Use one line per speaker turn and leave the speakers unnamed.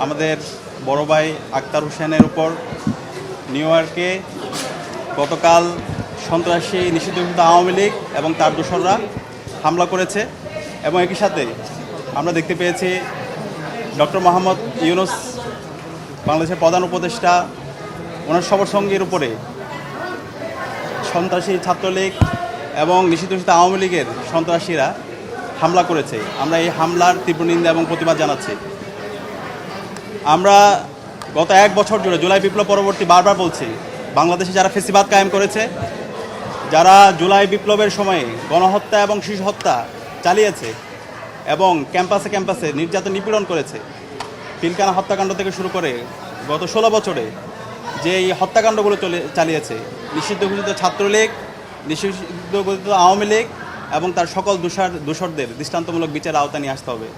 আমাদের বড় ভাই আক্তার হোসেনের উপর নিউ ইয়র্কে গতকাল সন্ত্রাসী নিষিদ্ধ আওয়ামী লীগ এবং তার দোসররা হামলা করেছে এবং একই সাথে আমরা দেখতে পেয়েছি ডক্টর মোহাম্মদ ইউনূস বাংলাদেশের প্রধান উপদেষ্টা ওনার সফরসঙ্গীর উপরে সন্ত্রাসী ছাত্রলীগ এবং নিষিদ্ধ আওয়ামী লীগের সন্ত্রাসীরা হামলা করেছে। আমরা এই হামলার তীব্র নিন্দা এবং প্রতিবাদ জানাচ্ছি। আমরা গত 1 বছর জুড়ে জুলাই বিপ্লব পরবর্তী বারবার বলছি, বাংলাদেশে যারা ফেসিবাদ কায়েম করেছে, যারা জুলাই বিপ্লবের সময়ে গণহত্যা এবং শিশু হত্যা চালিয়েছে এবং ক্যাম্পাসে ক্যাম্পাসে নির্যাতন নিপীড়ন করেছে, পিলখানা হত্যাকাণ্ড থেকে শুরু করে গত 16 বছরে যে এই হত্যাকাণ্ডগুলো চালিয়েছে, নিষিদ্ধ ঘোষিত ছাত্রলীগ, নিষিদ্ধ ঘোষিত আওয়ামী লীগ এবং তার সকল দোষরদের দৃষ্টান্তমূলক বিচারের আওতায় নিয়ে আসতে হবে।